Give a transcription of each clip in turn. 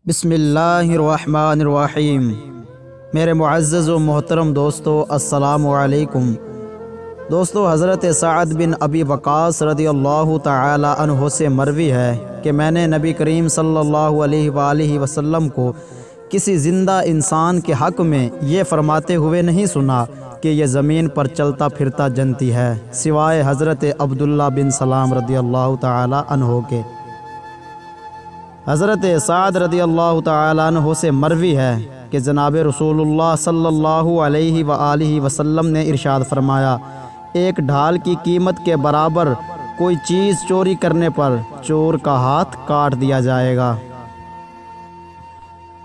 بسم اللہ الرحمن الرحیم۔ میرے معزز و محترم دوستو، السلام علیکم۔ دوستو، حضرت سعد بن ابی وقاص رضی اللہ تعالی عنہ سے مروی ہے کہ میں نے نبی کریم صلی اللہ علیہ وآلہ وسلم کو کسی زندہ انسان کے حق میں یہ فرماتے ہوئے نہیں سنا کہ یہ زمین پر چلتا پھرتا جنتی ہے، سوائے حضرت عبداللہ بن سلام رضی اللہ تعالی عنہ کے۔ حضرت سعد رضی اللہ تعالیٰ عنہ سے مروی ہے کہ جناب رسول اللہ صلی اللہ علیہ وآلہ وسلم نے ارشاد فرمایا، ایک ڈھال کی قیمت کے برابر کوئی چیز چوری کرنے پر چور کا ہاتھ کاٹ دیا جائے گا۔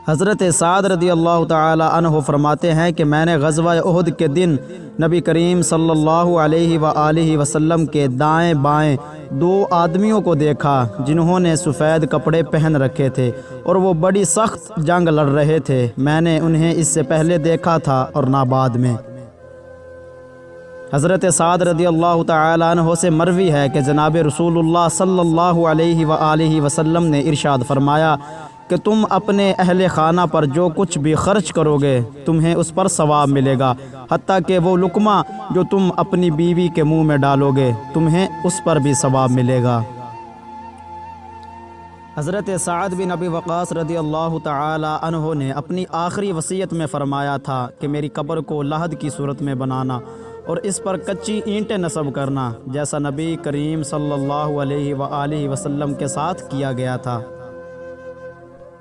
حضرت سعد رضی اللہ تعالی عنہ فرماتے ہیں کہ میں نے غزوہ احد کے دن نبی کریم صلی اللہ علیہ وآلہ وسلم کے دائیں بائیں دو آدمیوں کو دیکھا جنہوں نے سفید کپڑے پہن رکھے تھے اور وہ بڑی سخت جنگ لڑ رہے تھے۔ میں نے انہیں اس سے پہلے دیکھا تھا اور نہ بعد میں۔ حضرت سعد رضی اللہ تعالی عنہ سے مروی ہے کہ جناب رسول اللہ صلی اللہ علیہ وآلہ وسلم نے ارشاد فرمایا کہ تم اپنے اہل خانہ پر جو کچھ بھی خرچ کرو گے تمہیں اس پر ثواب ملے گا، حتیٰ کہ وہ لقمہ جو تم اپنی بیوی کے منہ میں ڈالو گے تمہیں اس پر بھی ثواب ملے گا۔ حضرت سعد بن ابی وقاص رضی اللہ تعالی عنہ نے اپنی آخری وصیت میں فرمایا تھا کہ میری قبر کو لحد کی صورت میں بنانا اور اس پر کچی اینٹیں نصب کرنا، جیسا نبی کریم صلی اللہ علیہ وآلہ وسلم کے ساتھ کیا گیا تھا۔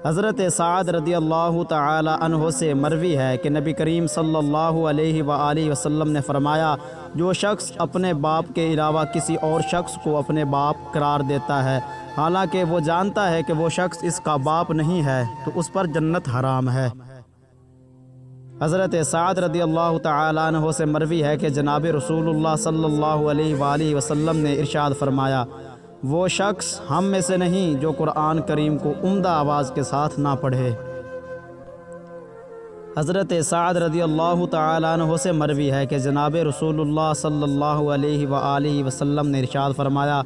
حضرت سعد رضی اللہ تعالی عنہ سے مروی ہے کہ نبی کریم صلی اللہ علیہ وآلہ وسلم نے فرمایا، جو شخص اپنے باپ کے علاوہ کسی اور شخص کو اپنے باپ قرار دیتا ہے حالانکہ وہ جانتا ہے کہ وہ شخص اس کا باپ نہیں ہے تو اس پر جنت حرام ہے۔ حضرت سعد رضی اللہ تعالی عنہ سے مروی ہے کہ جناب رسول اللہ صلی اللہ علیہ وآلہ وسلم نے ارشاد فرمایا، وہ شخص ہم میں سے نہیں جو قرآن کریم کو عمدہ آواز کے ساتھ نہ پڑھے۔ حضرت سعد رضی اللہ تعالی عنہ سے مروی ہے کہ جناب رسول اللہ صلی اللہ علیہ وآلہ وسلم نے ارشاد فرمایا،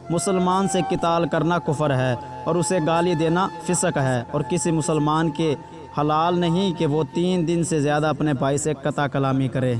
مسلمان سے قتال کرنا کفر ہے اور اسے گالی دینا فسق ہے، اور کسی مسلمان کے حلال نہیں کہ وہ 3 دن سے زیادہ اپنے بھائی سے قطع کلامی کرے۔